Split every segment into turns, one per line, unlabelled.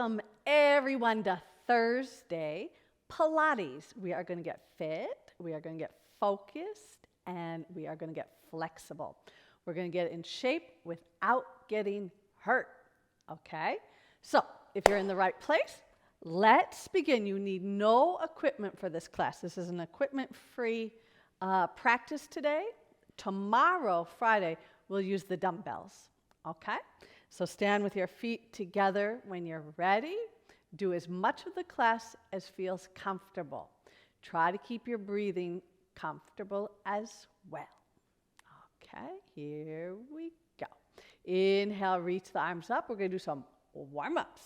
Welcome everyone to Thursday Pilates. We are going to get fit, we are going to get focused, and we are going to get flexible. We're going to get in shape without getting hurt, okay? So if you're in the right place, let's begin. You need no equipment for this class. This is an equipment-free practice today. Tomorrow, Friday, we'll use the dumbbells, okay? So stand with your feet together when you're ready. Do as much of the class as feels comfortable. Try to keep your breathing comfortable as well. Okay, here we go. Inhale, reach the arms up. We're going to do some warm-ups.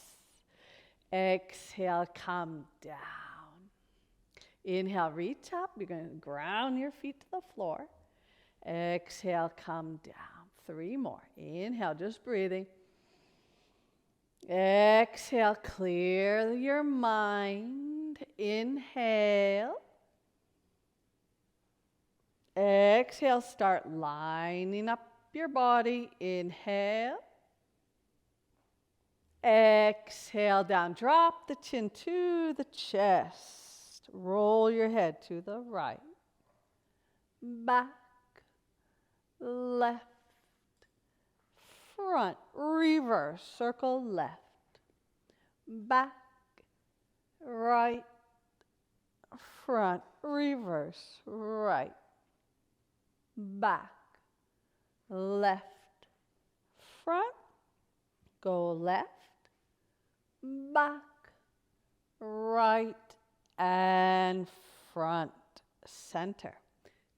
Exhale, come down. Inhale, reach up. You're going to ground your feet to the floor. Exhale, come down. 3 more. Inhale, just breathing. Exhale, clear your mind. Inhale. Exhale, start lining up your body. Inhale. Exhale, down. Drop the chin to the chest. Roll your head to the right. Back. Left. Front, reverse, circle left, back, right, front, reverse, right, back, left, front, go left, back, right, and front, center.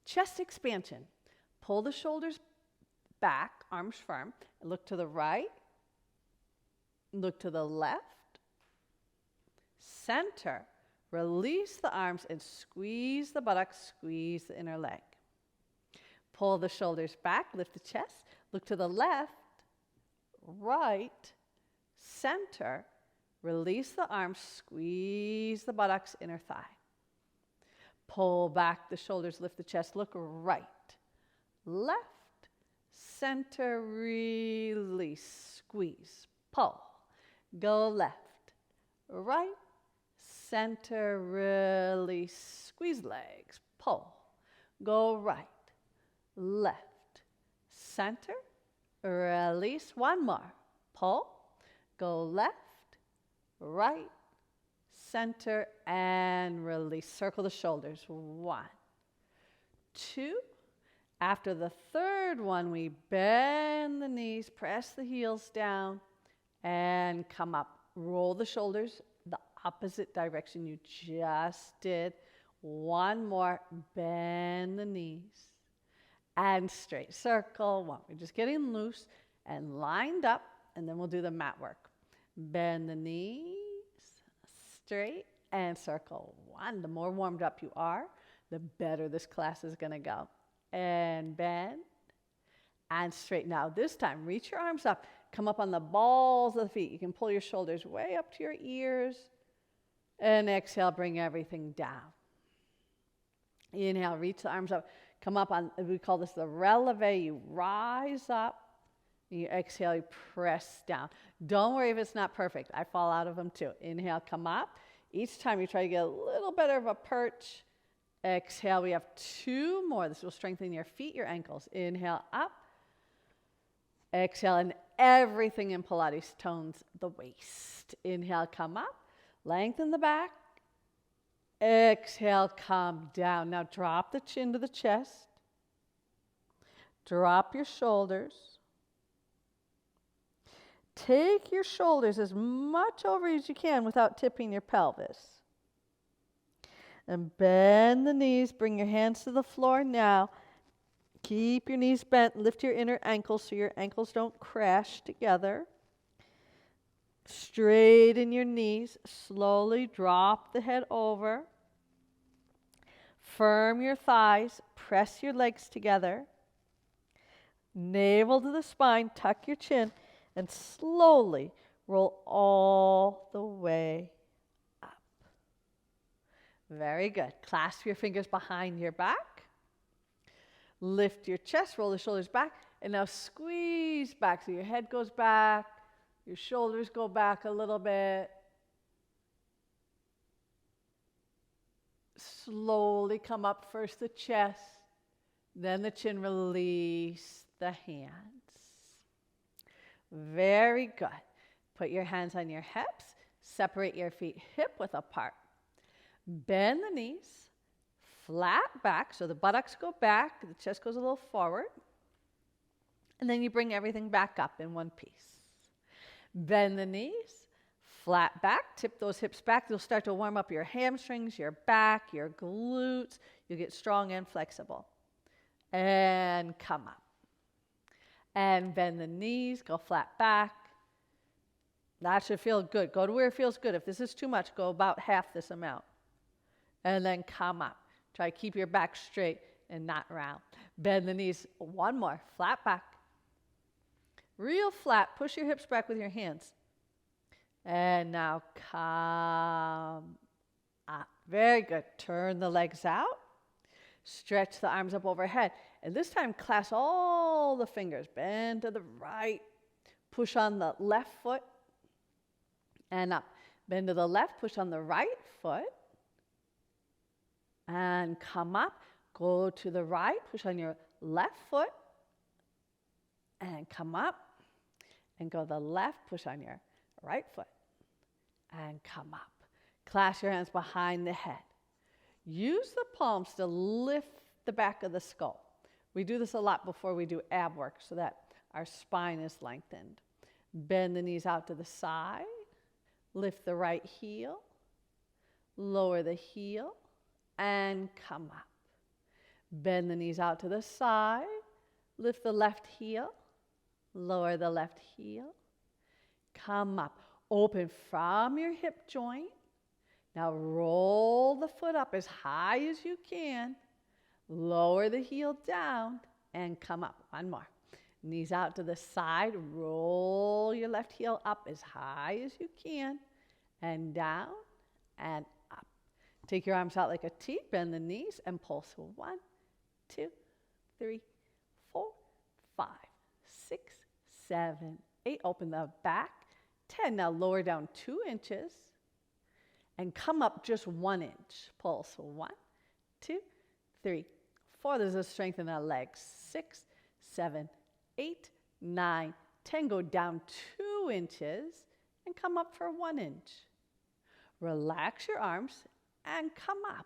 Chest expansion. Pull the shoulders back, arms firm, and look to the right, look to the left, center, release the arms and squeeze the buttocks, squeeze the inner leg. Pull the shoulders back, lift the chest, look to the left, right, center, release the arms, squeeze the buttocks, inner thigh. Pull back the shoulders, lift the chest, look right, left, center, release, squeeze, pull. Go left, right, center, release, squeeze legs, pull. Go right, left, center, release. 1 more, pull. Go left, right, center, and release. Circle the shoulders. 1, 2. After the 3rd one, we bend the knees, press the heels down, and come up. Roll the shoulders the opposite direction you just did. 1 more, bend the knees, and straight. Circle 1. We're just getting loose and lined up, and then we'll do the mat work. Bend the knees, straight, and circle 1. The more warmed up you are, the better this class is going to go. And bend, and straight. Now this time, reach your arms up, come up on the balls of the feet. You can pull your shoulders way up to your ears, and exhale, bring everything down. Inhale, reach the arms up, come up on, we call this the releve. You rise up, and you exhale, you press down. Don't worry if it's not perfect. I fall out of them too. Inhale, come up. Each time you try to get a little better of a perch. Exhale, we have 2 more. This will strengthen your feet, your ankles. Inhale, up. Exhale, and everything in Pilates tones the waist. Inhale, come up. Lengthen the back. Exhale, come down. Now drop the chin to the chest. Drop your shoulders. Take your shoulders as much over as you can without tipping your pelvis. And bend the knees, bring your hands to the floor now. Keep your knees bent, lift your inner ankles so your ankles don't crash together. Straighten your knees, slowly drop the head over. Firm your thighs, press your legs together. Navel to the spine, tuck your chin, and slowly roll all the way. Very good. Clasp your fingers behind your back. Lift your chest, roll the shoulders back, and now squeeze back so your head goes back, Your shoulders go back a little bit. Slowly come up, first the chest, then the chin, release the hands. Very good. Put your hands on your hips, separate your feet hip-width apart. Bend the knees, flat back, so the buttocks go back, the chest goes a little forward, and then you bring everything back up in one piece. Bend the knees, flat back, tip those hips back. You'll start to warm up your hamstrings, your back, your glutes. You'll get strong and flexible. And come up. And bend the knees, go flat back. That should feel good. Go to where it feels good. If this is too much, go about half this amount. And then come up. Try to keep your back straight and not round. Bend the knees. One more. Flat back. Real flat. Push your hips back with your hands. And now come up. Very good. Turn the legs out. Stretch the arms up overhead. And this time, clasp all the fingers. Bend to the right. Push on the left foot. And up. Bend to the left. Push on the right foot. And come up. Go to the right. Push on your left foot. And come up. And go to the left. Push on your right foot. And come up. Clasp your hands behind the head. Use the palms to lift the back of the skull. We do this a lot before we do ab work so that our spine is lengthened. Bend the knees out to the side. Lift the right heel. Lower the heel. And come up. Bend the knees out to the side. Lift the left heel. Lower the left heel. Come up. Open from your hip joint. Now roll the foot up as high as you can. Lower the heel down and come up. One more. Knees out to the side. Roll your left heel up as high as you can. And down and up. Take your arms out like a T. Bend the knees and pulse. 1, 2, 3, 4, 5, 6, 7, 8. Open the back. 10. Now lower down 2 inches. And come up just 1 inch. Pulse. 1, 2, 3, 4. There's a strength in that leg. 6, 7, 8, 9, 10. Go down 2 inches and come up for 1 inch. Relax your arms and come up.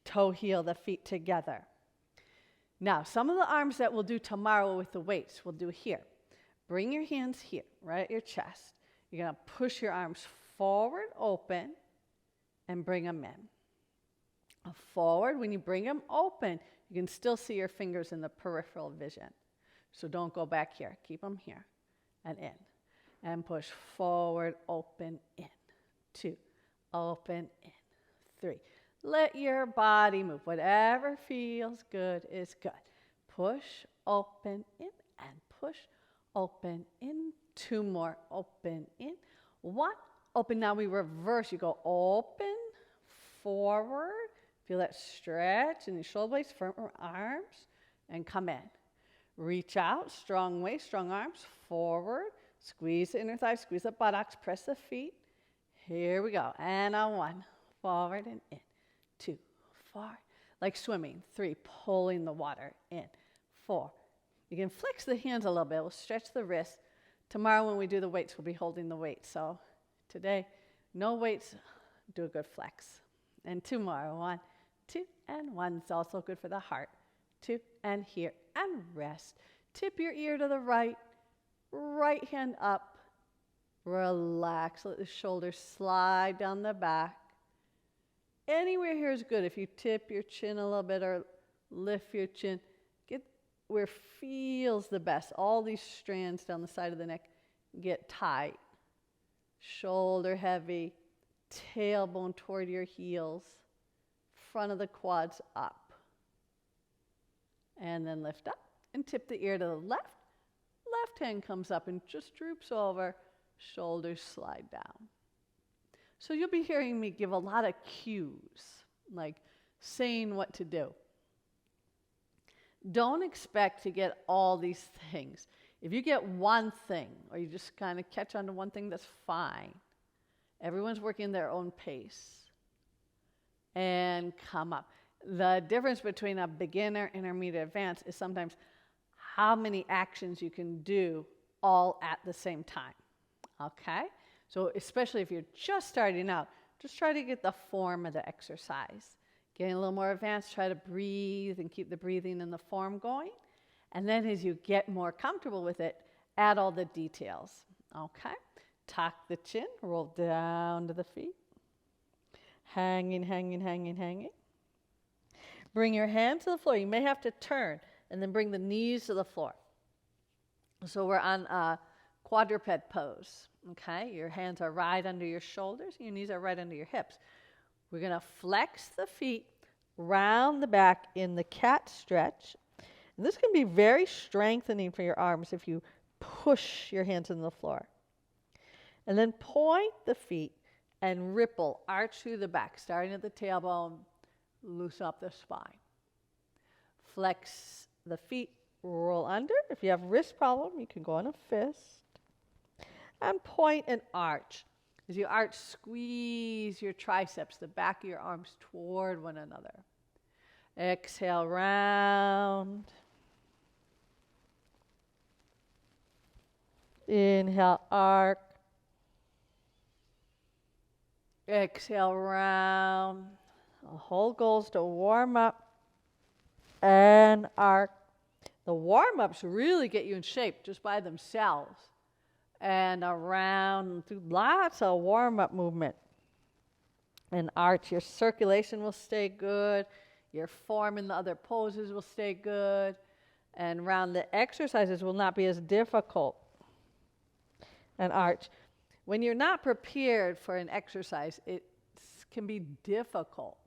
Toe heel the feet together. Now, some of the arms that we'll do tomorrow with the weights, we'll do here. Bring your hands here, right at your chest. You're going to push your arms forward, open, and bring them in. Forward, when you bring them open, you can still see your fingers in the peripheral vision. So don't go back here. Keep them here and in. And push forward, open, in. 2, open, in. 3. Let your body move. Whatever feels good is good. Push, open, in, and push, open, in. 2 more, open, in. 1, open. Now we reverse. You go open, forward. Feel that stretch in the shoulder blades, front arms, and come in. Reach out, strong waist, strong arms, forward. Squeeze the inner thighs, squeeze the buttocks, press the feet. Here we go. And on 1, forward and in. 2, forward. Like swimming. 3, pulling the water in. 4. You can flex the hands a little bit. We'll stretch the wrists. Tomorrow when we do the weights, we'll be holding the weights. So today, no weights, do a good flex. And 2 more. 1, 2, and 1. It's also good for the heart. 2, and here, and rest. Tip your ear to the right. Right hand up. Relax. Let the shoulders slide down the back. Anywhere here is good. If you tip your chin a little bit or lift your chin, get where feels the best. All these strands down the side of the neck get tight. Shoulder heavy, tailbone toward your heels, front of the quads up. And then lift up and tip the ear to the left. Left hand comes up and just droops over. Shoulders slide down. So you'll be hearing me give a lot of cues, like saying what to do. Don't expect to get all these things If you get one thing, or you just kind of catch on to one thing, that's fine. Everyone's working their own pace. And come up. The difference between a beginner, intermediate, advanced is sometimes how many actions you can do all at the same time. Okay? So especially if you're just starting out, just try to get the form of the exercise. Getting a little more advanced, try to breathe and keep the breathing and the form going. And then as you get more comfortable with it, add all the details. Okay? Tuck the chin, roll down to the feet. Hanging, hanging, hanging, hanging. Bring your hands to the floor. You may have to turn and then bring the knees to the floor. So we're on a quadruped pose. Okay? Your hands are right under your shoulders. Your knees are right under your hips. We're going to flex the feet round the back in the cat stretch. And this can be very strengthening for your arms if you push your hands into the floor. And then point the feet and ripple, arch through the back, starting at the tailbone, loosen up the spine. Flex the feet, roll under. If you have wrist problem, you can go on a fist. And point and arch. As you arch, squeeze your triceps, the back of your arms toward one another. Exhale, round. Inhale, arc. Exhale, round. The whole goal is to warm up and arc. The warm-ups really get you in shape just by themselves. And around and through lots of warm-up movement. And arch. Your circulation will stay good. Your form in the other poses will stay good. And round the exercises will not be as difficult. And arch. When you're not prepared for an exercise, it can be difficult.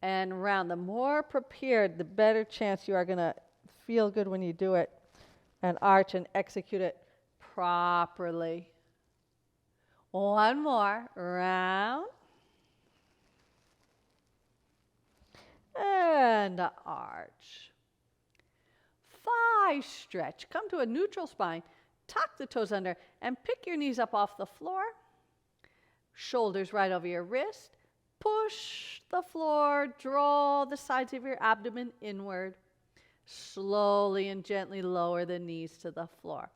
And round, the more prepared, the better chance you are going to feel good when you do it. And arch and execute it properly. One more. Round. And arch. Thigh stretch. Come to a neutral spine. Tuck the toes under and pick your knees up off the floor. Shoulders right over your wrist. Push the floor. Draw the sides of your abdomen inward. Slowly and gently lower the knees to the floor.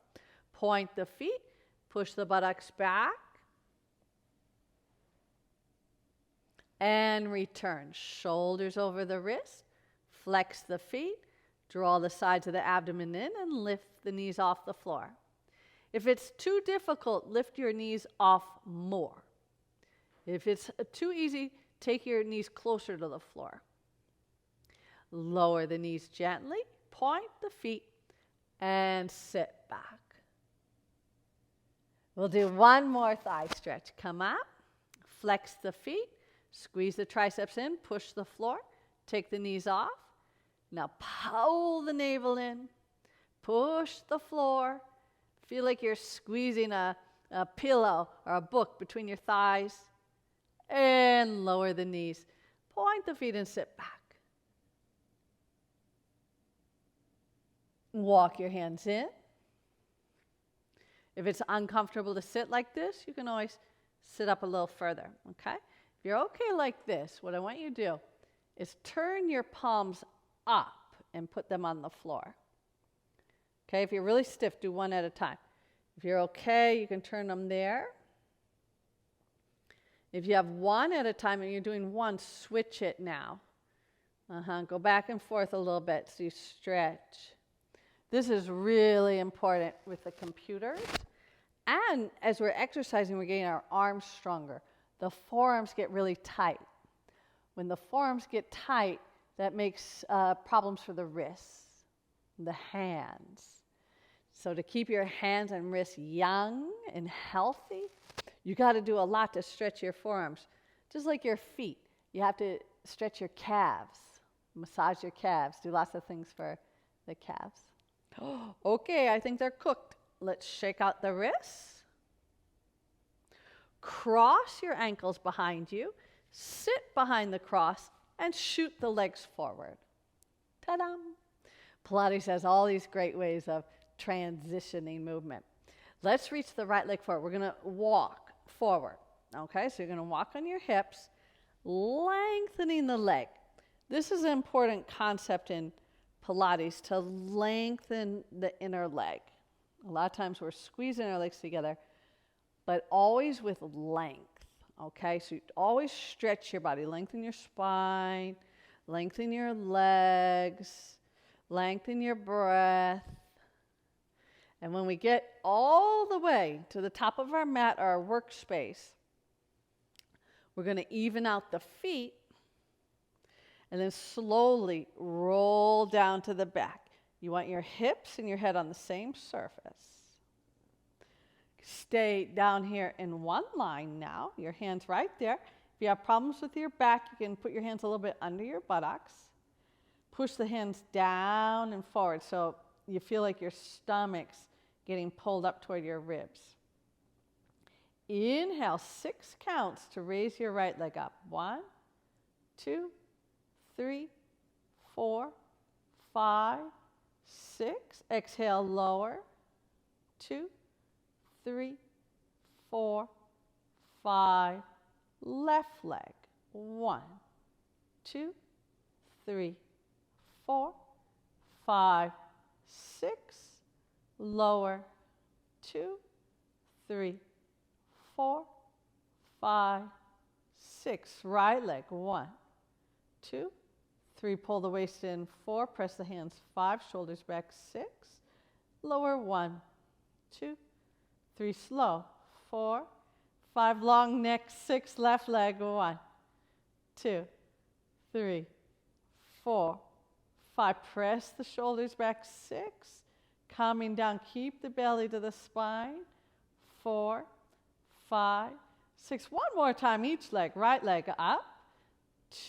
Point the feet. Push the buttocks back. And return. Shoulders over the wrist. Flex the feet. Draw the sides of the abdomen in and lift the knees off the floor. If it's too difficult, lift your knees off more. If it's too easy, take your knees closer to the floor. Lower the knees gently, point the feet, and sit back. We'll do one more thigh stretch. Come up, flex the feet, squeeze the triceps in, push the floor, take the knees off. Now pull the navel in, push the floor. Feel like you're squeezing a pillow or a book between your thighs. And lower the knees. Point the feet and sit back. Walk your hands in. If it's uncomfortable to sit like this, you can always sit up a little further, okay? If you're okay like this, what I want you to do is turn your palms up and put them on the floor. Okay, if you're really stiff, do one at a time. If you're okay, you can turn them there. If you have one at a time and you're doing one, switch it now. Go back and forth a little bit so you stretch. This is really important with the computers. And as we're exercising, we're getting our arms stronger. The forearms get really tight. When the forearms get tight, that makes problems for the wrists, the hands. So to keep your hands and wrists young and healthy, you got to do a lot to stretch your forearms. Just like your feet, you have to stretch your calves, massage your calves, do lots of things for the calves. Okay, I think they're cooked. Let's shake out the wrists. Cross your ankles behind you, sit behind the cross, and shoot the legs forward. Ta-da! Pilates has all these great ways of transitioning movement. Let's reach the right leg forward. We're going to walk forward. Okay, so you're going to walk on your hips, lengthening the leg. This is an important concept in Pilates, to lengthen the inner leg. A lot of times we're squeezing our legs together, but always with length. Okay, so you always stretch your body, lengthen your spine, lengthen your legs, lengthen your breath. And when we get all the way to the top of our mat or our workspace, we're going to even out the feet and then slowly roll down to the back. You want your hips and your head on the same surface. Stay down here in one line now. Your hands right there. If you have problems with your back, you can put your hands a little bit under your buttocks. Push the hands down and forward so you feel like your stomach's getting pulled up toward your ribs. Inhale, 6 counts to raise your right leg up. 1, 2, 3, 4, 5, 6. Exhale, lower. 2, 3, 4, 5. Left leg. 1, 2, 3, 4, 5, 6. Lower. 2, 3, 4, 5, 6. Right leg. 1, 2, 3. Pull the waist in. 4. Press the hands. 5. Shoulders back. 6. Lower. 1, 2, 3. Slow. 4, 5. Long neck. 6. Left leg. 1, 2, 3, 4, 5. Press the shoulders back. 6. Coming down. Keep the belly to the spine. 4, 5, 6. One more time each leg. Right leg up.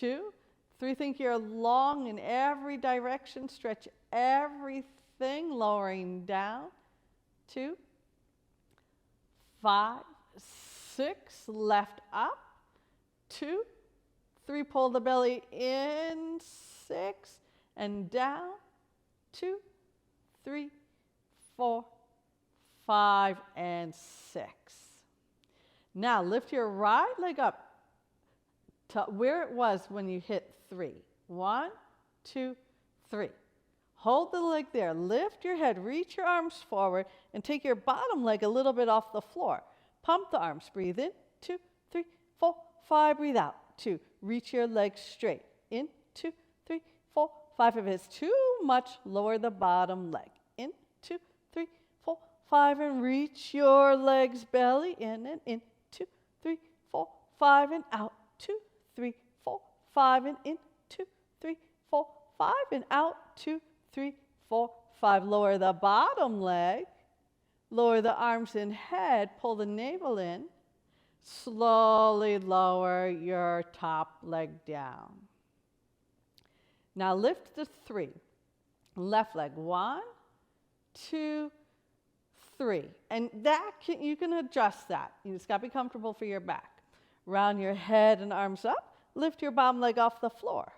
2, 3. Think you're long in every direction. Stretch everything. Lowering down. 2, 5, 6. Left up. 2, 3. Pull the belly in. 6. And down. 2, 3, 4, 5, and 6. Now lift your right leg up to where it was when you hit 3. 1, 2, 3. Hold the leg there. Lift your head. Reach your arms forward and take your bottom leg a little bit off the floor. Pump the arms. Breathe in. 2, 3, 4, 5. Breathe out. 2. Reach your legs straight. In. 2, 3, 4, 5. If it's too much, lower the bottom leg. In. 2, 3, 4, 5. And reach your legs belly in and in. 2, 3, 4, 5. And out. 2, 3, 4, 5. And in. 2, 3, 4, 5. And out. 2, 3, 4, 5. Lower the bottom leg. Lower the arms and head. Pull the navel in. Slowly lower your top leg down. Now lift the 3. Left leg. 1, 2, 3. And that you can adjust that. You just got to be comfortable for your back. Round your head and arms up. Lift your bottom leg off the floor.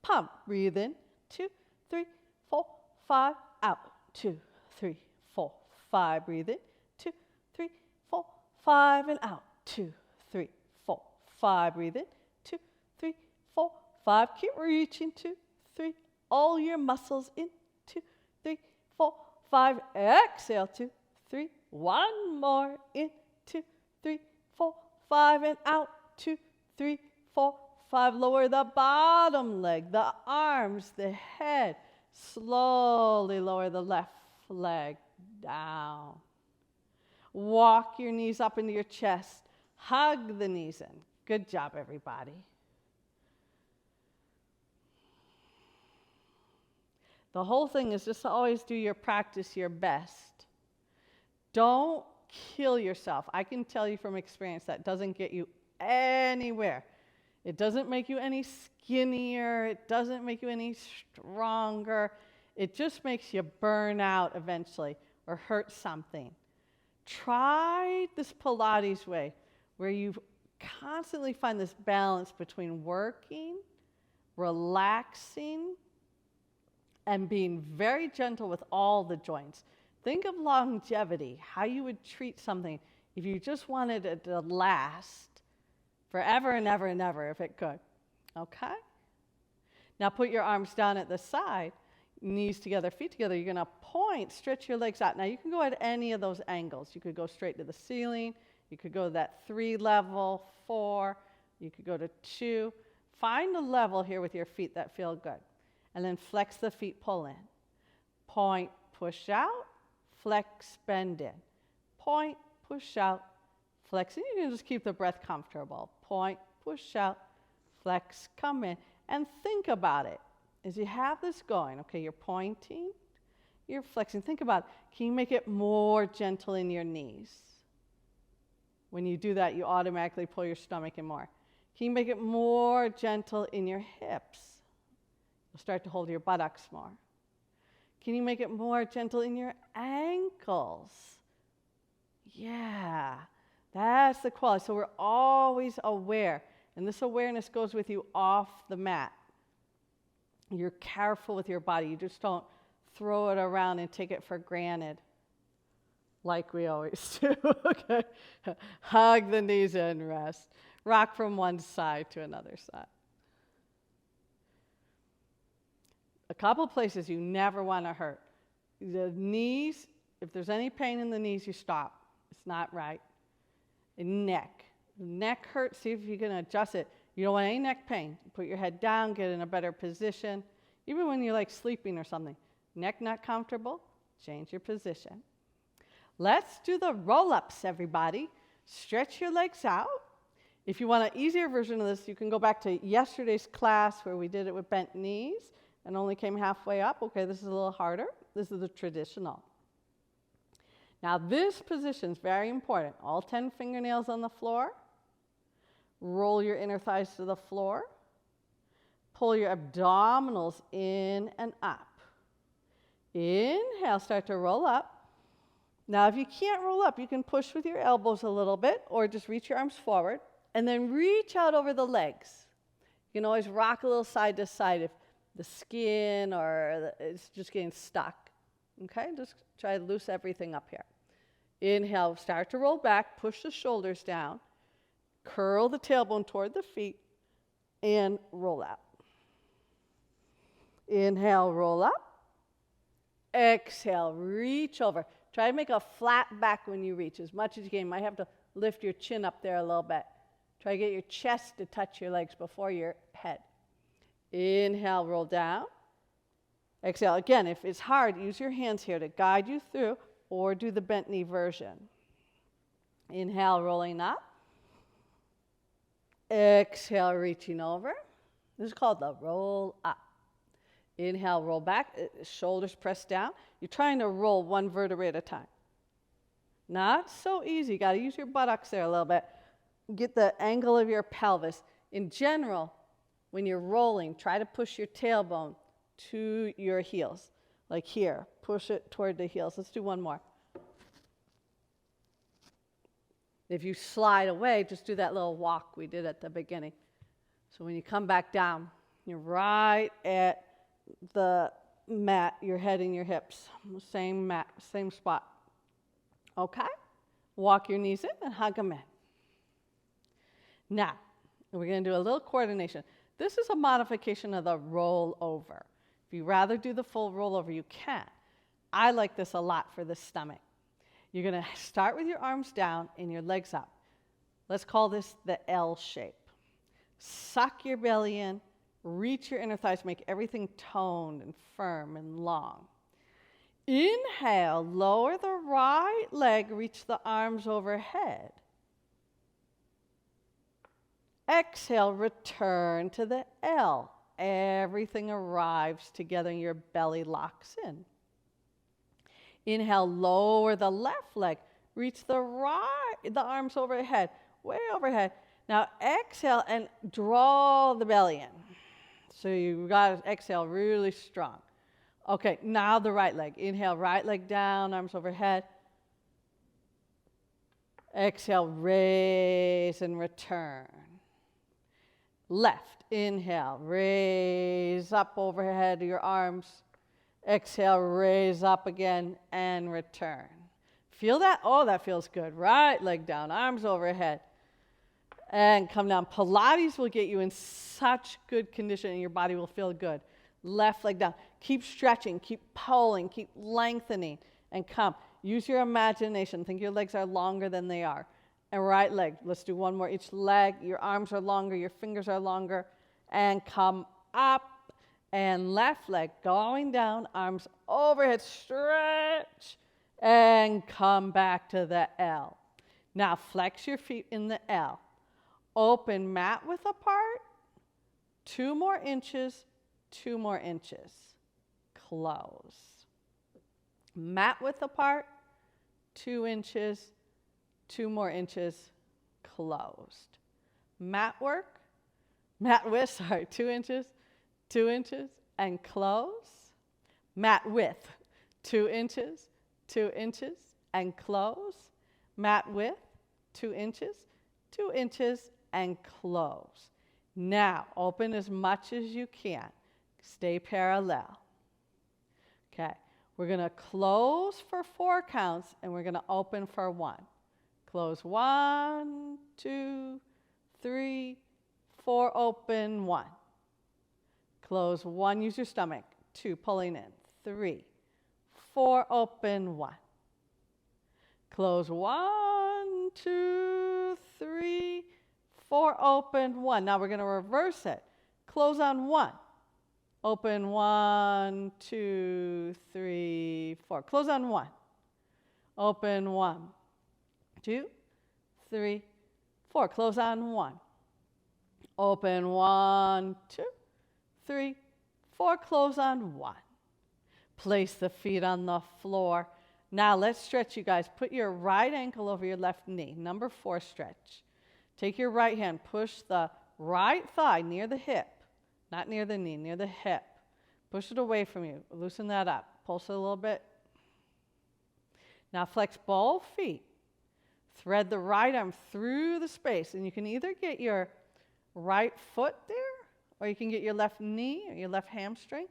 Pump. Breathe in. 2, 3, 4, 5. Out. 2, 3, 4, 5. Breathe in. 2, 3, 4, 5. And out. 2, 3, 4, 5. Breathe in. 2, 3, 4, 5. Keep reaching. 2, 3. All your muscles in. 2, 3, 4, 5. Exhale. 2, 3. One more. In. 2, 3, 4, 5. And out. 2, 3, 4, 5. Lower the bottom leg, the arms, the head. Slowly lower the left leg down. Walk your knees up into your chest. Hug the knees in. Good job, everybody. The whole thing is just to always do your practice your best. Don't kill yourself. I can tell you from experience that doesn't get you anywhere. It doesn't make you any skinnier. It doesn't make you any stronger. It just makes you burn out eventually or hurt something. Try this Pilates way where you constantly find this balance between working, relaxing, and being very gentle with all the joints. Think of longevity, how you would treat something if you just wanted it to last forever and ever and ever if it could. Okay? Now put your arms down at the side, knees together, feet together. You're going to point, stretch your legs out. Now you can go at any of those angles. You could go straight to the ceiling. You could go to that 3 level, 4. You could go to 2. Find a level here with your feet that feel good. And then flex the feet, pull in. Point, push out, flex, bend in. Point, push out, flex in. You can just keep the breath comfortable. Point, push out, flex, come in. And think about it. As you have this going, okay, you're pointing, you're flexing. Think about it. Can you make it more gentle in your knees? When you do that, you automatically pull your stomach in more. Can you make it more gentle in your hips? You'll start to hold your buttocks more. Can you make it more gentle in your ankles? Yeah, that's the quality. So we're always aware. And this awareness goes with you off the mat. You're careful with your body. You just don't throw it around and take it for granted like we always do. Okay. Hug the knees and rest. Rock from one side to another side. A couple places you never want to hurt. The knees, if there's any pain in the knees, you stop. It's not right. And neck. Neck hurts, see if you can adjust it. You don't want any neck pain. Put your head down, get in a better position. Even when you're like sleeping or something. Neck not comfortable, change your position. Let's do the roll-ups, everybody. Stretch your legs out. If you want an easier version of this, you can go back to yesterday's class where we did it with bent knees and only came halfway up. Okay, this is a little harder. This is the traditional. Now this position is very important. All 10 fingernails on the floor. Roll your inner thighs to the floor. Pull your abdominals in and up. Inhale, start to roll up. Now if you can't roll up, you can push with your elbows a little bit or just reach your arms forward and then reach out over the legs. You can always rock a little side to side if the skin or it's just getting stuck. Okay, just try to loose everything up here. Inhale, start to roll back, push the shoulders down, curl the tailbone toward the feet, and roll out. Inhale, roll up. Exhale, reach over. Try to make a flat back when you reach as much as you can. You might have to lift your chin up there a little bit. Try to get your chest to touch your legs before your head. Inhale, roll down. Exhale. Again, if it's hard, use your hands here to guide you through or do the bent knee version. Inhale, rolling up. Exhale, reaching over. This is called the roll up. Inhale, roll back, shoulders pressed down. You're trying to roll one vertebrae at a time. Not so easy. You got to use your buttocks there a little bit. Get the angle of your pelvis. In general, when you're rolling, try to push your tailbone to your heels. Like here, push it toward the heels. Let's do one more. If you slide away, just do that little walk we did at the beginning. So when you come back down, you're right at the mat, your head and your hips. Same mat, same spot. Okay? Walk your knees in and hug them in. Now, we're going to do a little coordination. This is a modification of the roll over. If you'd rather do the full rollover, you can. I like this a lot for the stomach. You're going to start with your arms down and your legs up. Let's call this the L shape. Suck your belly in, reach your inner thighs, make everything toned and firm and long. Inhale, lower the right leg, reach the arms overhead. Exhale, return to the L. Everything arrives together and your belly locks in. Inhale, lower the left leg, reach the arms overhead, way overhead. Now exhale and draw the belly in. So you got to exhale really strong. Okay, now the right leg. Inhale, right leg down, arms overhead. Exhale, raise and return. Left, inhale, raise up overhead your arms. Exhale, raise up again and return. Feel that? Oh, that feels good. Right leg down, arms overhead. And come down. Pilates will get you in such good condition and your body will feel good. Left leg down. Keep stretching, keep pulling, keep lengthening, and come. Use your imagination. Think your legs are longer than they are. And right leg. Let's do one more. Each leg. Your arms are longer, your fingers are longer. And come up. And left leg going down, arms overhead, stretch, and come back to the L. Now flex your feet in the L. Open mat width apart, 2 more inches, 2 more inches. Close. Mat width apart, 2 inches, 2 more inches, closed. Mat width, 2 inches, 2 inches, and close. Mat width, 2 inches, 2 inches, and close. Mat width, 2 inches, 2 inches, and close. Now, open as much as you can. Stay parallel. Okay, we're going to close for 4 counts, and we're going to open for 1. Close 1, 2, 3, 4, open 1. Close 1, use your stomach. 2, pulling in. 3, 4, open 1. Close 1, 2, 3, 4, open 1. Now we're going to reverse it. Close on 1. Open 1, 2, 3, 4. Close on 1. Open 1, 2, 3, 4. Close on 1. Open 1, 2, 3, 4, close on 1. Place the feet on the floor. Now let's stretch, you guys. Put your right ankle over your left knee. Number 4 stretch. Take your right hand, push the right thigh near the hip, not near the knee, near the hip. Push it away from you. Loosen that up. Pulse it a little bit. Now flex both feet. Thread the right arm through the space, and you can either get your right foot there, or you can get your left knee or your left hamstring.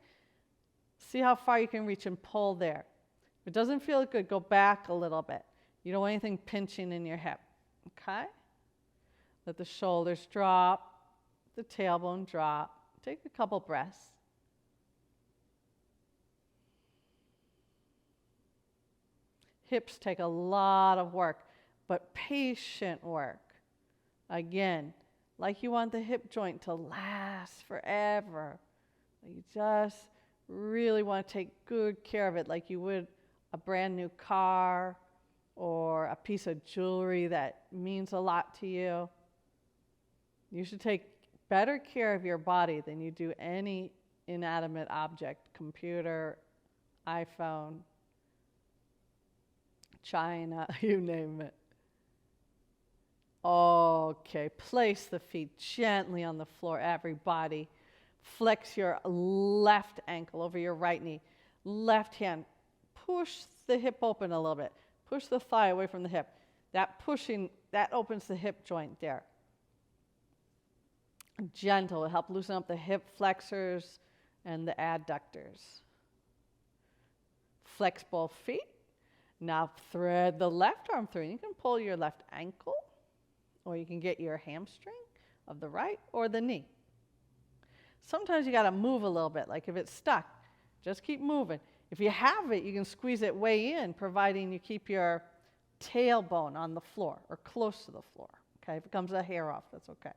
See how far you can reach and pull there. If it doesn't feel good, go back a little bit. You don't want anything pinching in your hip. Okay? Let the shoulders drop, the tailbone drop. Take a couple breaths. Hips take a lot of work, but patient work. Again, like you want the hip joint to last forever. You just really want to take good care of it like you would a brand new car or a piece of jewelry that means a lot to you. You should take better care of your body than you do any inanimate object, computer, iPhone, China, you name it. Okay, place the feet gently on the floor, everybody. Flex your left ankle over your right knee. Left hand, push the hip open a little bit. Push the thigh away from the hip. That pushing, that opens the hip joint there. Gentle will help loosen up the hip flexors and the adductors. Flex both feet. Now thread the left arm through. You can pull your left ankle, or you can get your hamstring of the right or the knee. Sometimes you got to move a little bit, like if it's stuck, just keep moving. If you have it, you can squeeze it way in, providing you keep your tailbone on the floor or close to the floor. Okay, if it comes a hair off, that's okay.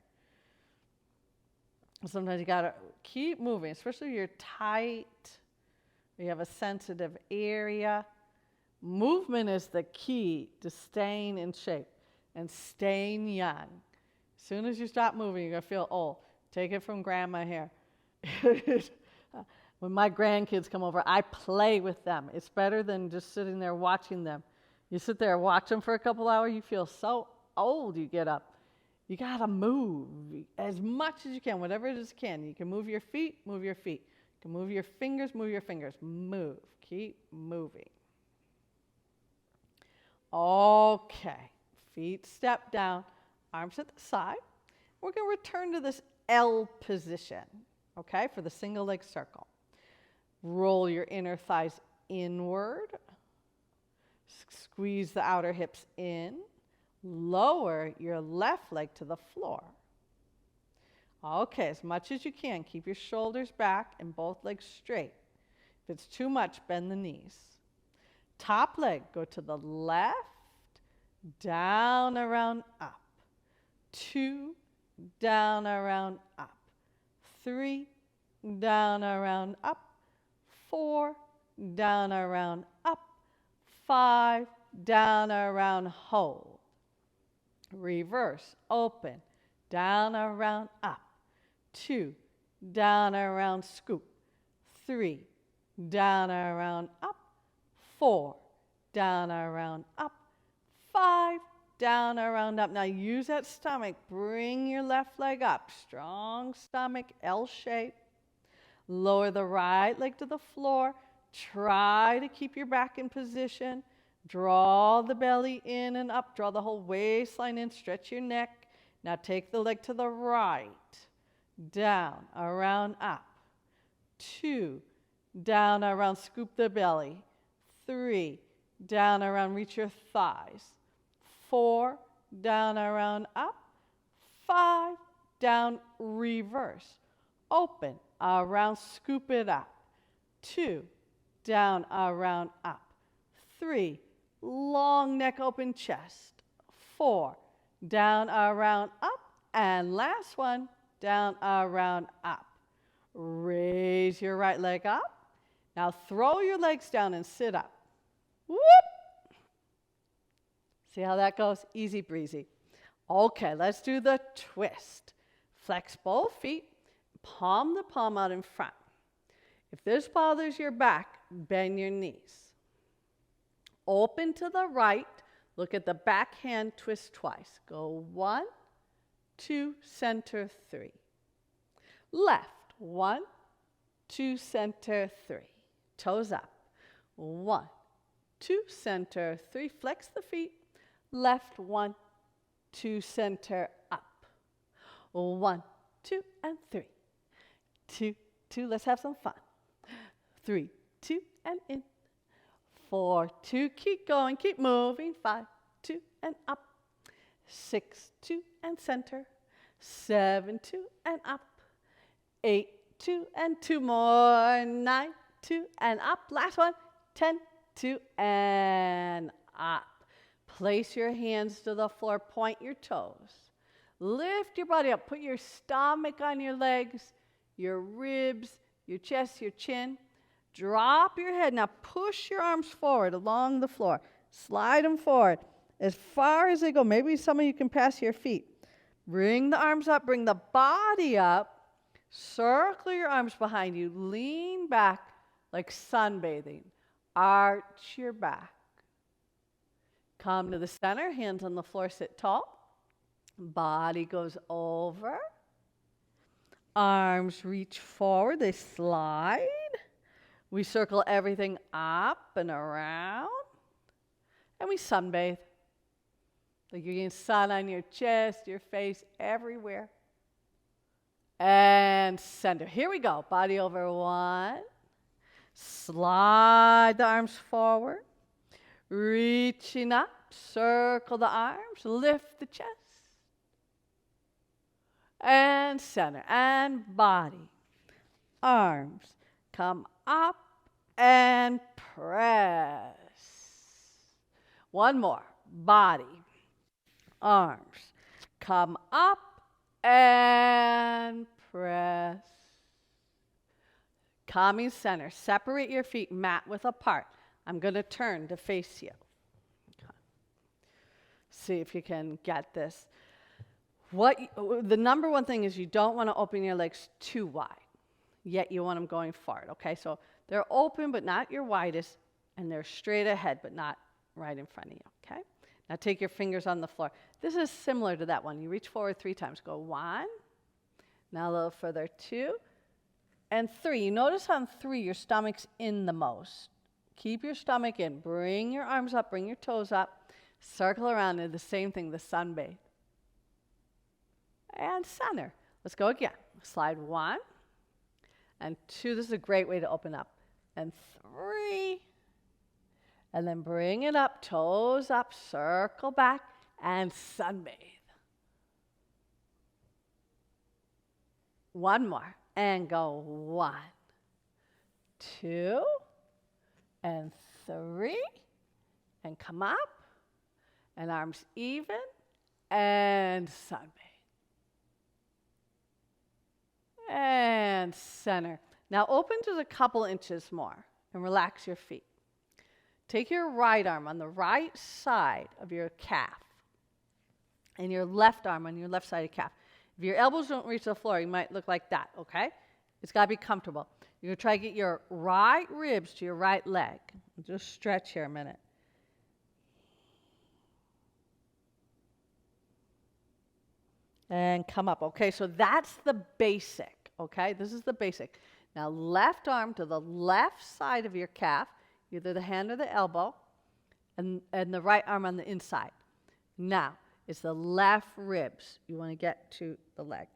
Sometimes you got to keep moving, especially if you're tight, or you have a sensitive area. Movement is the key to staying in shape and staying young. As soon as you stop moving, you're going to feel old. Take it from grandma here. When my grandkids come over, I play with them. It's better than just sitting there watching them. You sit there, watch them for a couple hours, you feel so old, you get up. You got to move as much as you can, whatever it is you can. You can move your feet, move your feet. You can move your fingers, move your fingers. Move. Keep moving. Okay. Feet step down, arms at the side. We're going to return to this L position, okay, for the single leg circle. Roll your inner thighs inward. Squeeze the outer hips in. Lower your left leg to the floor. Okay, as much as you can, keep your shoulders back and both legs straight. If it's too much, bend the knees. Top leg, go to the left, down, around, up. 2, down, around, up. 3, down, around, up. 4, down, around, up. 5, down, around, hold. Reverse, open, down, around, up. 2, down, around, scoop. 3, down, around, up. 4, down, around, up. 5, down, around, up. Now use that stomach. Bring your left leg up. Strong stomach, L shape. Lower the right leg to the floor. Try to keep your back in position. Draw the belly in and up. Draw the whole waistline in. Stretch your neck. Now take the leg to the right. Down, around, up. 2, down, around, scoop the belly. 3, down, around, reach your thighs. 4, down, around, up. 5, down, reverse. Open, around, scoop it up. 2, down, around, up. 3, long neck, open chest. 4, down, around, up. And last one, down, around, up. Raise your right leg up. Now throw your legs down and sit up. Whoop! See how that goes? Easy breezy. Okay, let's do the twist. Flex both feet, palm to palm out in front. If this bothers your back, bend your knees. Open to the right, look at the back hand, twist twice. Go 1, 2, center, 3. Left, 1, 2, center, 3. Toes up. 1, 2, center, 3. Flex the feet. Left, 1, 2, center, up. 1, 2, and 3. 2, 2. Let's have some fun. 3, 2, and in. 4, 2. Keep going. Keep moving. 5, 2, and up. 6, 2, and center. 7, 2, and up. 8, 2, and 2 more. 9, 2, and up. Last one. 10, 2, and up. Place your hands to the floor. Point your toes. Lift your body up. Put your stomach on your legs, your ribs, your chest, your chin. Drop your head. Now push your arms forward along the floor. Slide them forward as far as they go. Maybe some of you can pass your feet. Bring the arms up. Bring the body up. Circle your arms behind you. Lean back like sunbathing. Arch your back. Come to the center. Hands on the floor. Sit tall. Body goes over. Arms reach forward. They slide. We circle everything up and around. And we sunbathe. Like you're getting sun on your chest, your face, everywhere. And center. Here we go. Body over 1. Slide the arms forward. Reaching up. Circle the arms. Lift the chest. And center. And body. Arms. Come up and press. One more. Body. Arms. Come up and press. Calming center. Separate your feet mat width apart. I'm going to turn to face you. Okay. See if you can get this. The number one thing is you don't want to open your legs too wide, yet you want them going forward, okay? So they're open but not your widest, and they're straight ahead but not right in front of you, okay? Now take your fingers on the floor. This is similar to that one. You reach forward 3 times. Go 1, now a little further, 2, and 3. You notice on 3 your stomach's in the most. Keep your stomach in. Bring your arms up, bring your toes up. Circle around and the same thing, the sunbathe. And center. Let's go again. Slide 1 and 2. This is a great way to open up. and 3. And then bring it up, toes up, circle back, and sunbathe. 1 more, and go 1, 2, and 3, and come up, and arms even, and sunbathe. And center. Now open just a couple inches more, and relax your feet. Take your right arm on the right side of your calf and your left arm on your left side of calf. If your elbows don't reach the floor, you might look like that, okay? It's got to be comfortable. You're going to try to get your right ribs to your right leg. Just stretch here a minute. And come up. Okay, so that's the basic, okay? This is the basic. Now left arm to the left side of your calf, either the hand or the elbow, and the right arm on the inside. Now, it's the left ribs. You want to get to the leg.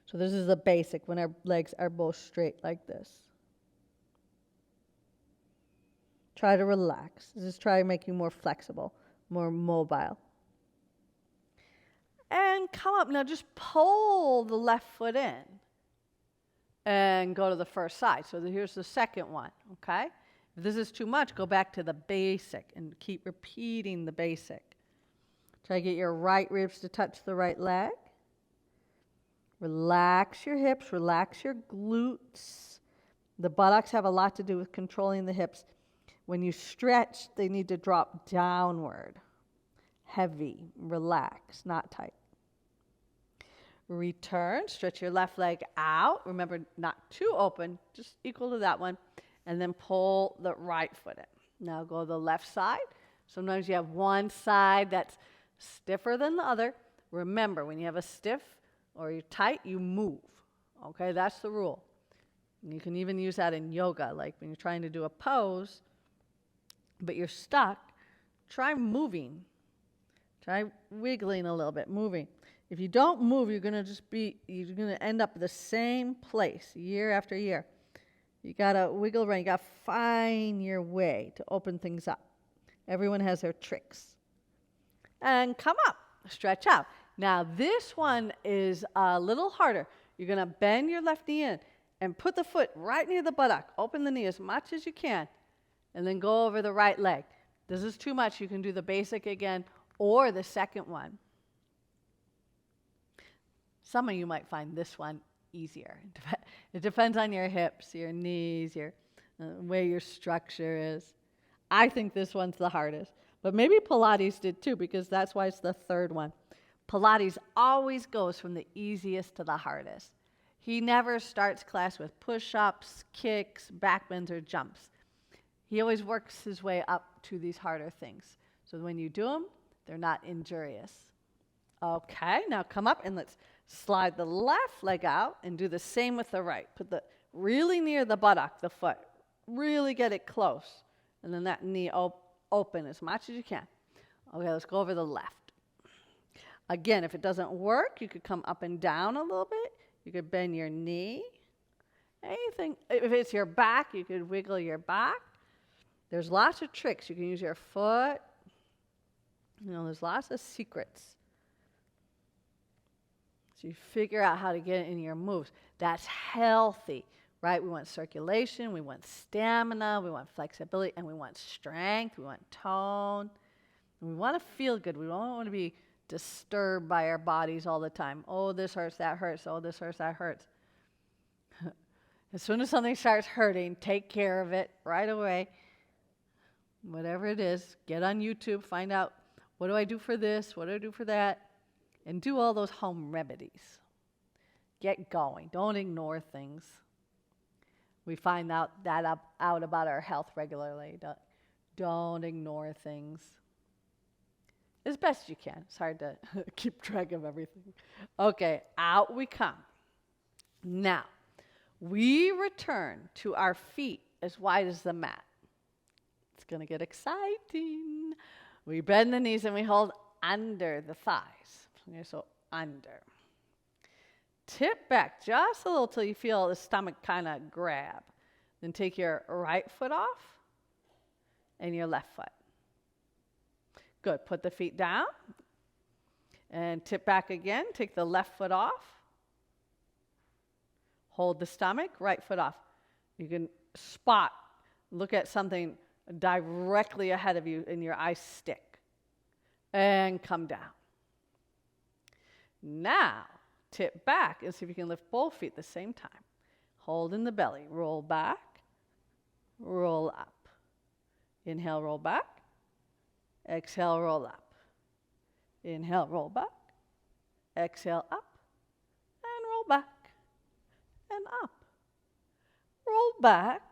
So this is the basic when our legs are both straight like this. Try to relax. Just try to make you more flexible, more mobile. And come up. Now just pull the left foot in and go to the first side. So here's the second one, okay? If this is too much, go back to the basic and keep repeating the basic. Try to get your right ribs to touch the right leg. Relax your hips, relax your glutes. The buttocks have a lot to do with controlling the hips. When you stretch, they need to drop downward. Heavy, relax, not tight. Return, stretch your left leg out. Remember, not too open, just equal to that one. And then pull the right foot in. Now go to the left side. Sometimes you have one side that's stiffer than the other. Remember, when you have a stiff or you're tight, you move. Okay, that's the rule. And you can even use that in yoga, like when you're trying to do a pose, but you're stuck, try moving. Try wiggling a little bit, moving. If you don't move, you're going to end up the same place year after year. You got to wiggle around. You got to find your way to open things up. Everyone has their tricks. And come up, stretch out. Now, this one is a little harder. You're going to bend your left knee in and put the foot right near the buttock. Open the knee as much as you can, and then go over the right leg. This is too much. You can do the basic again or the second one. Some of you might find this one easier. It depends on your hips, your knees, your way your structure is. I think this one's the hardest. But maybe Pilates did too, because that's why it's the third one. Pilates always goes from the easiest to the hardest. He never starts class with push-ups, kicks, back bends, or jumps. He always works his way up to these harder things. So when you do them, they're not injurious. Okay, now come up and let's slide the left leg out and do the same with the right. Put the really near the buttock, the foot. Really get it close. And then that knee open as much as you can. Okay, let's go over the left. Again, if it doesn't work, you could come up and down a little bit. You could bend your knee. Anything. If it's your back, you could wiggle your back. There's lots of tricks. You can use your foot. You know, there's lots of secrets. So you figure out how to get it in your moves. That's healthy, right? We want circulation, we want stamina, we want flexibility, and we want strength, we want tone. And we want to feel good. We don't want to be disturbed by our bodies all the time. Oh, this hurts, that hurts. Oh, this hurts, that hurts. As soon as something starts hurting, take care of it right away. Whatever it is, get on YouTube, find out, what do I do for this? What do I do for that? And do all those home remedies. Get going. Don't ignore things. We find out about our health regularly. Don't ignore things. As best you can. It's hard to keep track of everything. Okay, out we come. Now, we return to our feet as wide as the mat. It's going to get exciting. We bend the knees and we hold under the thighs. Okay, so under. Tip back just a little till you feel the stomach kind of grab. Then take your right foot off and your left foot. Good. Put the feet down and tip back again. Take the left foot off. Hold the stomach, right foot off. You can spot, look at something directly ahead of you and your eyes stick. And come down. Now, tip back and see if you can lift both feet at the same time. Hold in the belly. Roll back. Roll up. Inhale, roll back. Exhale, roll up. Inhale, roll back. Exhale, up. And roll back. And up. Roll back.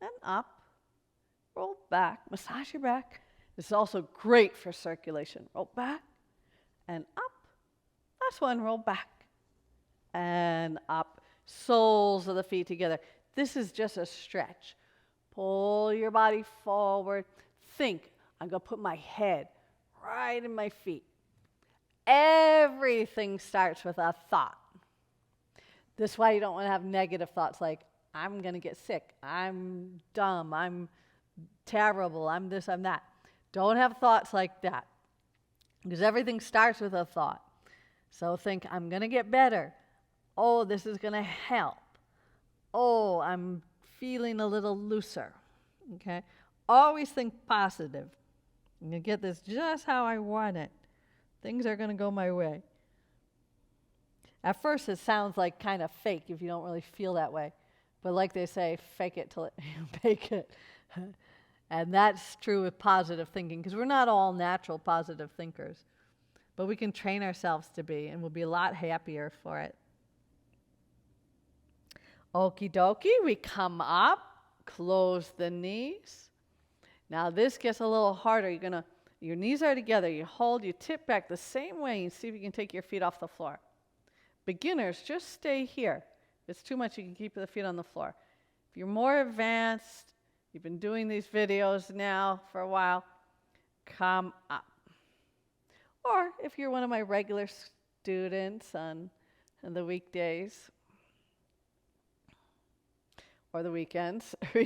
And up. Roll back. Massage your back. This is also great for circulation. Roll back and up. Last one, roll back and up. Soles of the feet together. This is just a stretch. Pull your body forward. Think, I'm going to put my head right in my feet. Everything starts with a thought. This is why you don't want to have negative thoughts like, I'm going to get sick. I'm dumb. I'm terrible. I'm this, I'm that. Don't have thoughts like that. Because everything starts with a thought. So think, I'm going to get better. Oh, this is going to help. Oh, I'm feeling a little looser. Okay? Always think positive. I'm going to get this just how I want it. Things are going to go my way. At first, it sounds like kind of fake if you don't really feel that way. But like they say, fake it till you make it. And that's true with positive thinking, because we're not all natural positive thinkers. But we can train ourselves to be, and we'll be a lot happier for it. Okie dokie, we come up, close the knees. Now this gets a little harder. Your knees are together. You hold, you tip back the same way, and see if you can take your feet off the floor. Beginners, just stay here. If it's too much, you can keep the feet on the floor. If you're more advanced, you've been doing these videos now for a while, come up. Or if you're one of my regular students on the weekdays or the weekends, we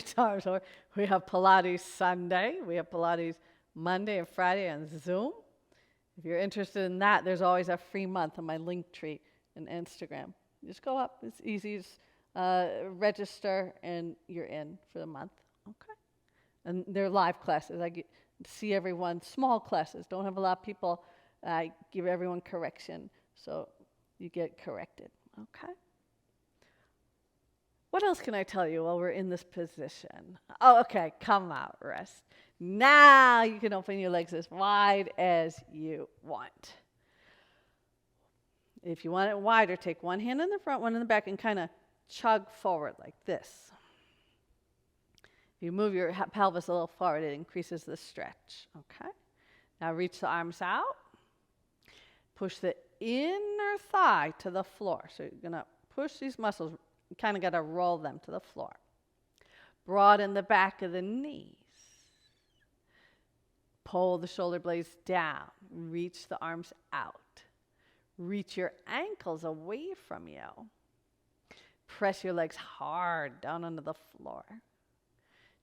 have Pilates Sunday. We have Pilates Monday and Friday on Zoom. If you're interested in that, there's always a free month on my Linktree and Instagram. Just go up. It's easy. Just register, and you're in for the month. Okay. And they're live classes. I see everyone. Small classes. Don't have a lot of people. I give everyone correction, so you get corrected. Okay. What else can I tell you while we're in this position? Oh, okay. Come out. Rest. Now you can open your legs as wide as you want. If you want it wider, take one hand in the front, one in the back, and kind of chug forward like this. If you move your pelvis a little forward, it increases the stretch. Okay? Now reach the arms out. Push the inner thigh to the floor. So you're going to push these muscles. You kind of got to roll them to the floor. Broaden the back of the knees. Pull the shoulder blades down. Reach the arms out. Reach your ankles away from you. Press your legs hard down onto the floor.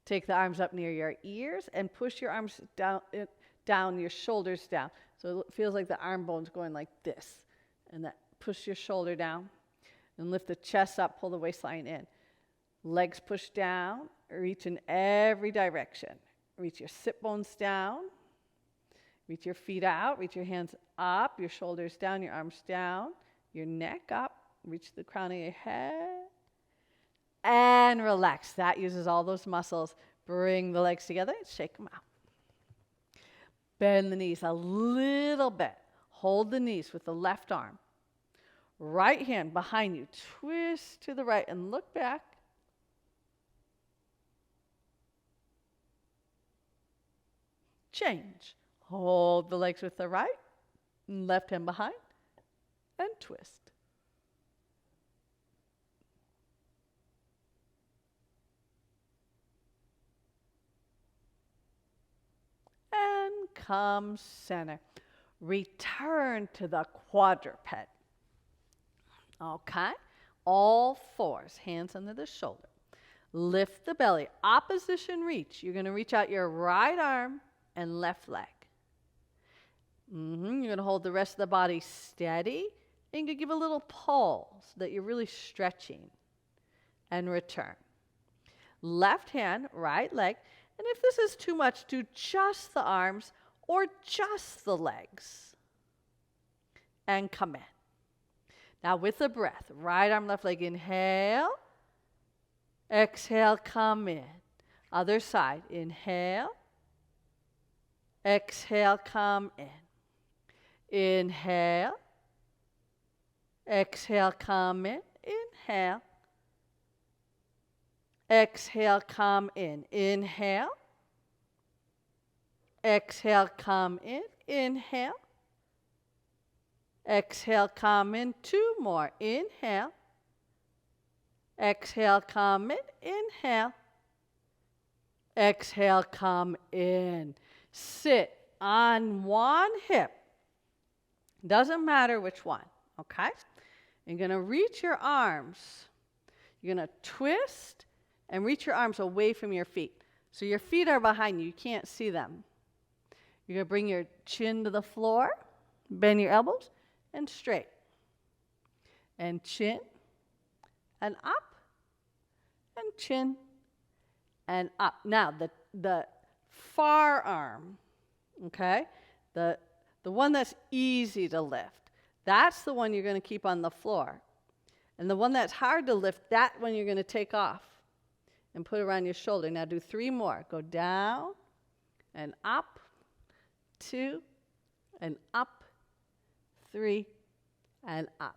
Take the arms up near your ears and push your arms down, your shoulders down. So it feels like the arm bone's going like this. And that push your shoulder down. And lift the chest up, pull the waistline in. Legs push down, reach in every direction. Reach your sit bones down. Reach your feet out, reach your hands up, your shoulders down, your arms down, your neck up. Reach the crown of your head. And relax. That uses all those muscles. Bring the legs together and shake them out. Bend the knees a little bit. Hold the knees with the left arm. Right hand behind you. Twist to the right and look back. Change. Hold the legs with the right. Left hand behind. And twist. And come center. Return to the quadruped. Okay? All fours, hands under the shoulder. Lift the belly. Opposition reach. You're going to reach out your right arm and left leg. You're going to hold the rest of the body steady. And you can give a little pull so that you're really stretching. And return. Left hand, right leg. And if this is too much, do just the arms or just the legs. And come in. Now with the breath, right arm, left leg, inhale. Exhale, come in. Other side, inhale. Exhale, come in. Inhale. Exhale, come in. Inhale. Exhale, come in. Inhale. Exhale, come in. Inhale. Exhale, come in. 2 more. Inhale. Exhale, come in. Inhale. Exhale, come in. Sit on one hip. Doesn't matter which one, okay? You're going to reach your arms. You're going to twist and reach your arms away from your feet. So your feet are behind you. You can't see them. You're going to bring your chin to the floor, bend your elbows, and straight. And chin, and up, and chin, and up. Now, the far arm, okay, the one that's easy to lift, that's the one you're going to keep on the floor. And the one that's hard to lift, that one you're going to take off and put around your shoulder. Now do 3 more. Go down and up, 2, and up, 3, and up.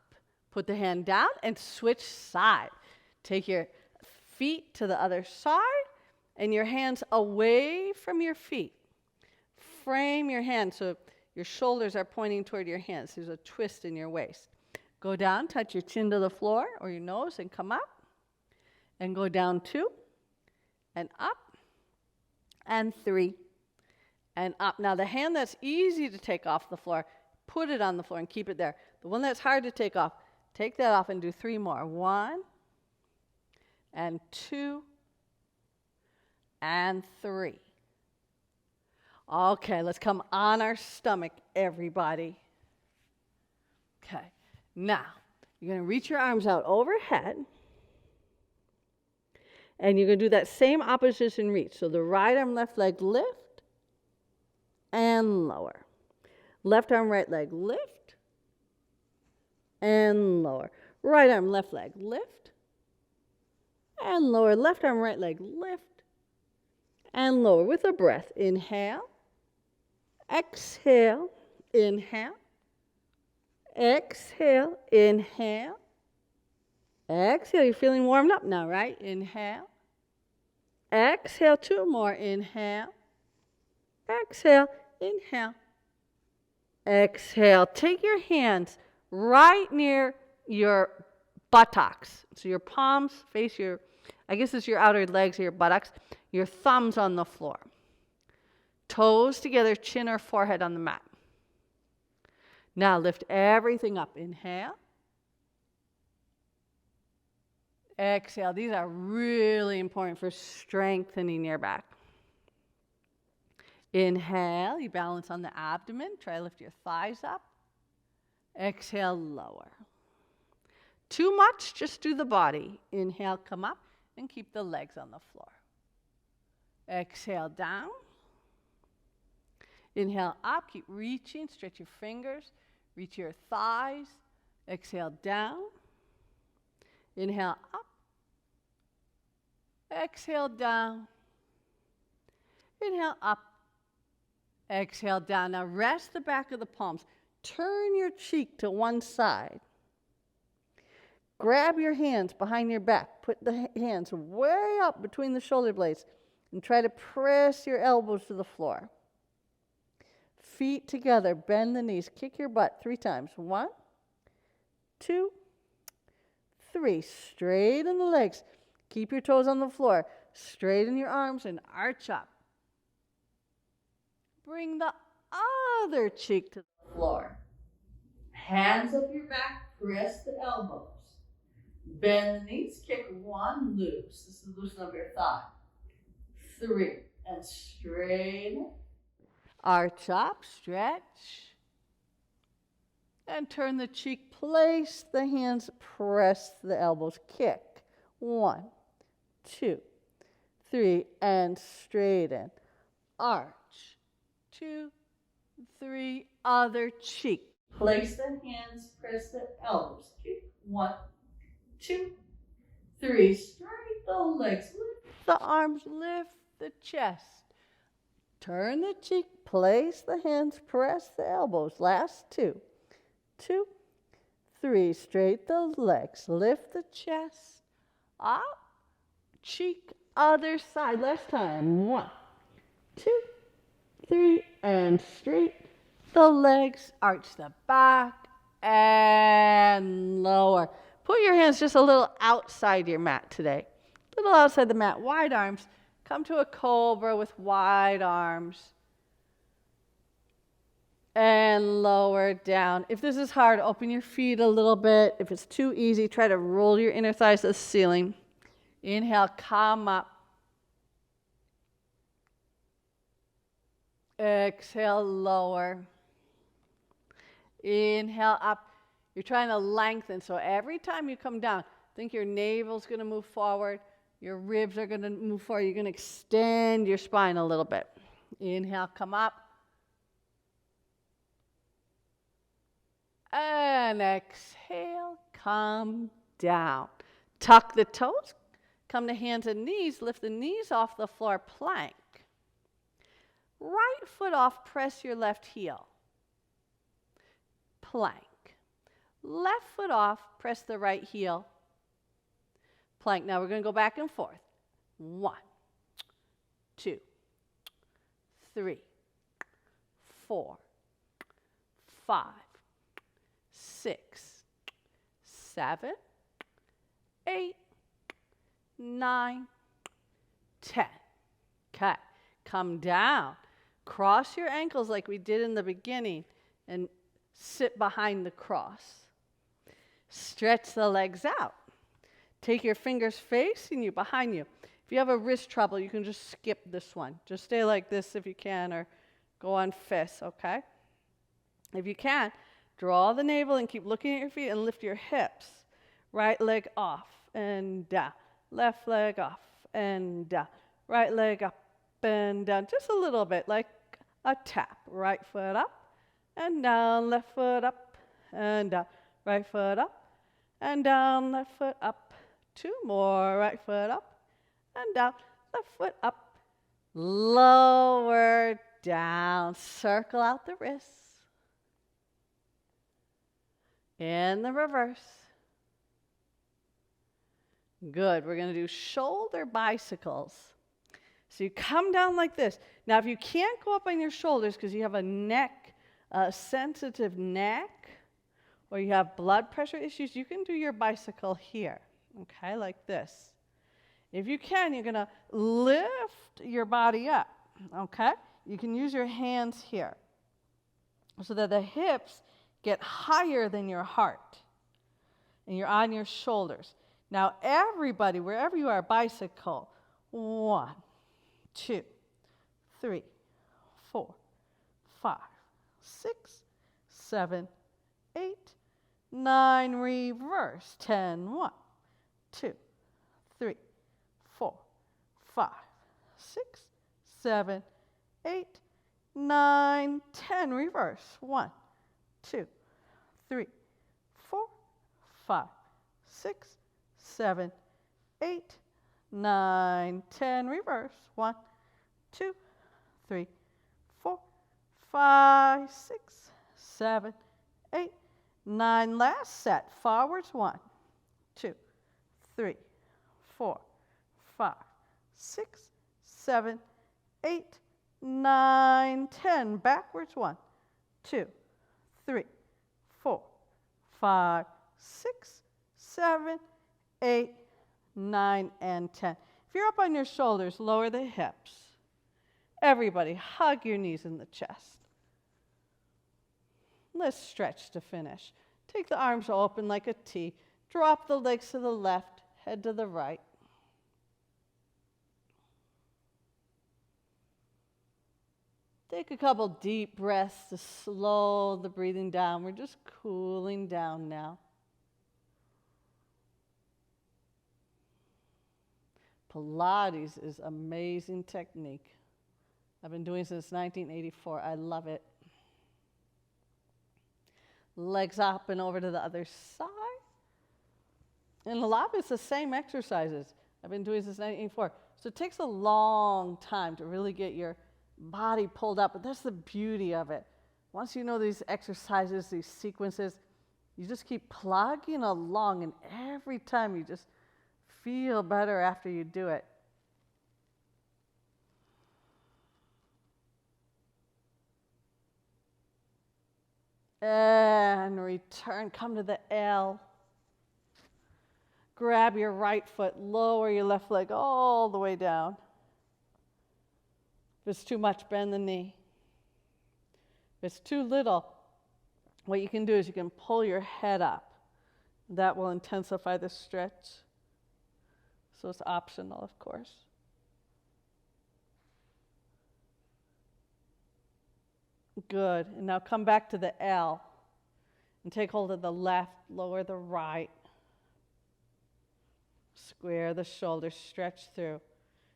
Put the hand down and switch side. Take your feet to the other side and your hands away from your feet. Frame your hands so your shoulders are pointing toward your hands. There's a twist in your waist. Go down, touch your chin to the floor or your nose and come up. And go down 2 and up and 3 and up. Now the hand that's easy to take off the floor, put it on the floor and keep it there. The one that's hard to take off, take that off and do 3 more. 1 and 2 and 3. Okay, let's come on our stomach, everybody. Okay, now you're going to reach your arms out overhead. And you're going to do that same opposition reach. So the right arm, left leg, lift and lower. Left arm, right leg, lift and lower. Right arm, left leg, lift and lower. Left arm, right leg, lift and lower. With a breath, inhale, exhale, inhale, exhale, inhale, exhale. You're feeling warmed up now, right? Inhale. Exhale, 2 more. Inhale. Exhale, inhale. Exhale. Take your hands right near your buttocks. So your palms face your, I guess it's your outer legs or your buttocks. Your thumbs on the floor. Toes together, chin or forehead on the mat. Now lift everything up. Inhale. Exhale. These are really important for strengthening your back. Inhale, you balance on the abdomen. Try to lift your thighs up. Exhale, lower. Too much, just do the body. Inhale, come up, and keep the legs on the floor. Exhale, down. Inhale, up, keep reaching, stretch your fingers, reach your thighs. Exhale, down. Inhale, up. Exhale, down. Inhale, up. Exhale, down. Now rest the back of the palms. Turn your cheek to one side. Grab your hands behind your back. Put the hands way up between the shoulder blades and try to press your elbows to the floor. Feet together, bend the knees, kick your butt 3 times. 1, 2, 3. Straighten the legs. Keep your toes on the floor. Straighten your arms and arch up. Bring the other cheek to the floor. Hands up your back, press the elbows. Bend the knees, kick one, loose. This is loosen up your thigh. 3, and straighten. Arch up, stretch. And turn the cheek, place the hands, press the elbows, kick. 1, 2, 3, and straighten. Arch. 2, 3, other cheek. Place the hands, press the elbows, kick. 1, 2, 3, straight the legs, lift the arms, lift the chest. Turn the cheek, place the hands, press the elbows. Last 2, 2, 3, straight the legs, lift the chest, up, cheek, other side. Last time. 1, 2, 3, and straight the legs, arch the back, and lower. Put your hands just a little outside your mat today. A little outside the mat, wide arms. Come to a cobra with wide arms. And lower down. If this is hard, open your feet a little bit. If it's too easy, try to roll your inner thighs to the ceiling. Inhale, come up. Exhale, lower. Inhale, up. You're trying to lengthen, so every time you come down, think your navel's going to move forward. Your ribs are going to move forward. You're going to extend your spine a little bit. Inhale, come up. And exhale, come down. Tuck the toes. Come to hands and knees. Lift the knees off the floor, plank. Right foot off, press your left heel. Plank. Left foot off, press the right heel. Plank. Now we're going to go back and forth. 1, 2, 3, 4, 5, 6, 7, 8, 9, 10. Okay. Come down. Cross your ankles like we did in the beginning and sit behind the cross. Stretch the legs out. Take your fingers facing you, behind you. If you have a wrist trouble, you can just skip this one. Just stay like this if you can, or go on fists, okay? If you can, draw the navel and keep looking at your feet and lift your hips. Right leg off and down. Left leg off and down. Right leg up and down. Just a little bit, like a tap. Right foot up and down. Left foot up and down. Right foot up and down. Left foot up. 2 more. Right foot up and down. Left foot up. Lower down. Circle out the wrists. In the reverse. Good. We're going to do shoulder bicycles. So you come down like this. Now, if you can't go up on your shoulders because you have a sensitive neck, or you have blood pressure issues, you can do your bicycle here. Okay, like this. If you can, you're going to lift your body up. Okay? You can use your hands here so that the hips get higher than your heart. And you're on your shoulders. Now, everybody, wherever you are, bicycle. 1, 2, 3, 4, 5, 6, 7, 8, 9. Reverse. 10. 1, 2, 3, 4, 5, 6, 7, 8, 9, 10. Reverse. 1, 2, 3, 4, 5, 6, 7, 8, 9, 10. Reverse. 1, 2, 3, 4, 5, 6, 7, 8, 9. Last set. Forwards. 1, 2, 3, 4, 5, 6, 7, 8, 9, 10. Backwards. 1, 2, 3, 4, 5, 6, 7, 8, 9, and 10. If you're up on your shoulders, lower the hips. Everybody, hug your knees in the chest. Let's stretch to finish. Take the arms open like a T. Drop the legs to the left, head to the right. Take a couple deep breaths to slow the breathing down. We're just cooling down now. Pilates is amazing technique. I've been doing it since 1984. I love it. Legs up and over to the other side. And a lot of it's the same exercises. I've been doing it since 1984. So it takes a long time to really get your body pulled up, but that's the beauty of it. Once you know these exercises, these sequences, you just keep plugging along, and every time you just feel better after you do it. And return, come to the L. Grab your right foot, lower your left leg all the way down. If it's too much, bend the knee. If it's too little, what you can do is you can pull your head up. That will intensify the stretch. So it's optional, of course. Good. And now come back to the L and take hold of the left, lower the right. Square the shoulders, stretch through.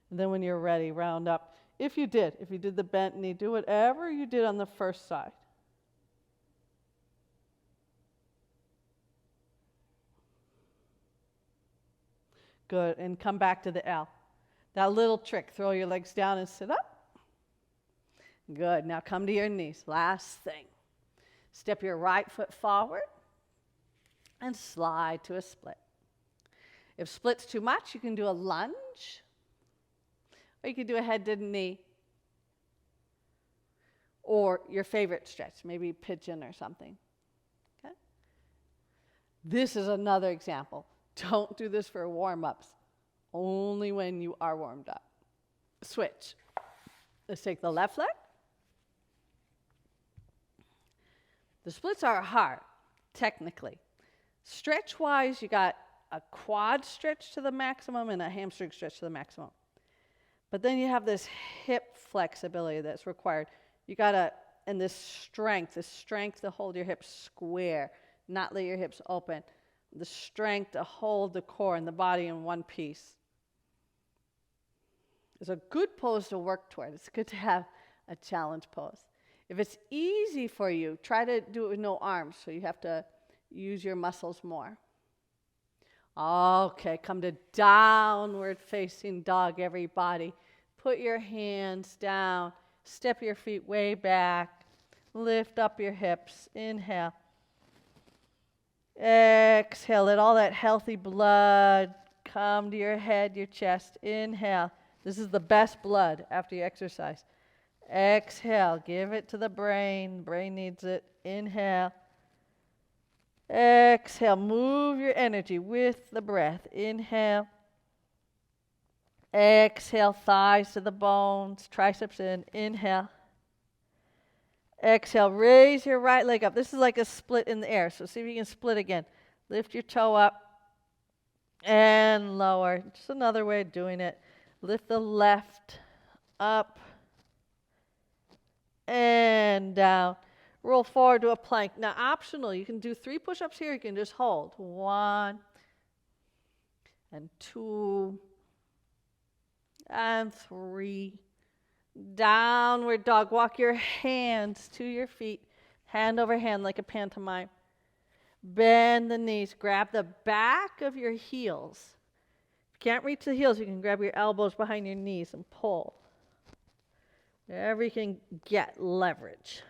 And then when you're ready, round up. If you did the bent knee, do whatever you did on the first side. Good. And come back to the L. That little trick, throw your legs down and sit up. Good. Now come to your knees. Last thing. Step your right foot forward and slide to a split. If split's too much, you can do a lunge, or you can do a head to knee, or your favorite stretch, maybe pigeon or something. Okay? This is another example. Don't do this for warm-ups, only when you are warmed up. Switch. Let's take the left leg. The splits are hard, technically. Stretch-wise, you got a quad stretch to the maximum and a hamstring stretch to the maximum. But then you have this hip flexibility that's required. You gotta, and this strength to hold your hips square, not let your hips open. The strength to hold the core and the body in one piece. It's a good pose to work toward. It's good to have a challenge pose. If it's easy for you, try to do it with no arms, so you have to use your muscles more. Okay, come to downward facing dog, everybody. Put your hands down, step your feet way back, lift up your hips, inhale. Exhale, let all that healthy blood come to your head, your chest, inhale. This is the best blood after you exercise. Exhale, give it to the brain needs it, inhale. Exhale, move your energy with the breath. Inhale. Exhale, thighs to the bones, triceps in. Inhale. Exhale, raise your right leg up. This is like a split in the air, so see if you can split again. Lift your toe up and lower. Just another way of doing it. Lift the left up and down. Roll forward to a plank. Now, optional, you can do 3 push-ups here. You can just hold. 1 and 2 and 3. Downward dog. Walk your hands to your feet, hand over hand like a pantomime. Bend the knees. Grab the back of your heels. If you can't reach the heels, you can grab your elbows behind your knees and pull. Wherever you can get leverage.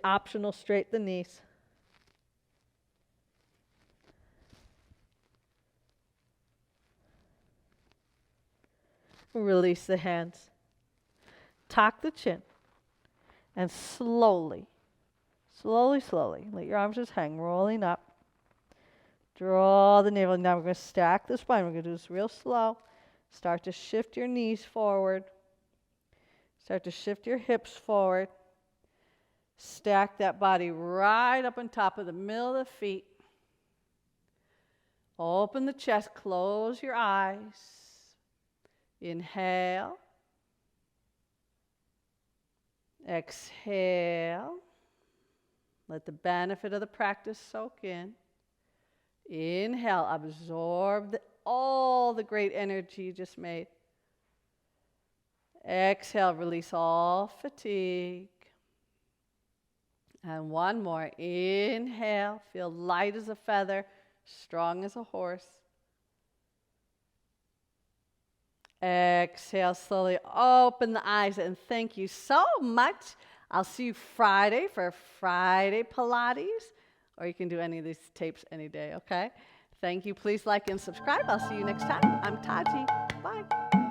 Optional, straight the knees. Release the hands. Tuck the chin. And slowly, let your arms just hang, rolling up. Draw the navel. Now we're going to stack the spine. We're going to do this real slow. Start to shift your knees forward. Start to shift your hips forward. Stack that body right up on top of the middle of the feet. Open the chest, close your eyes. Inhale. Exhale. Let the benefit of the practice soak in. Inhale, absorb all the great energy you just made. Exhale, release all fatigue. And one more. Inhale, feel light as a feather, strong as a horse. Exhale, slowly open the eyes, and thank you so much. I'll see you Friday for Friday Pilates, or you can do any of these tapes any day, okay? Thank you. Please like and subscribe. I'll see you next time. I'm Tahji. Bye.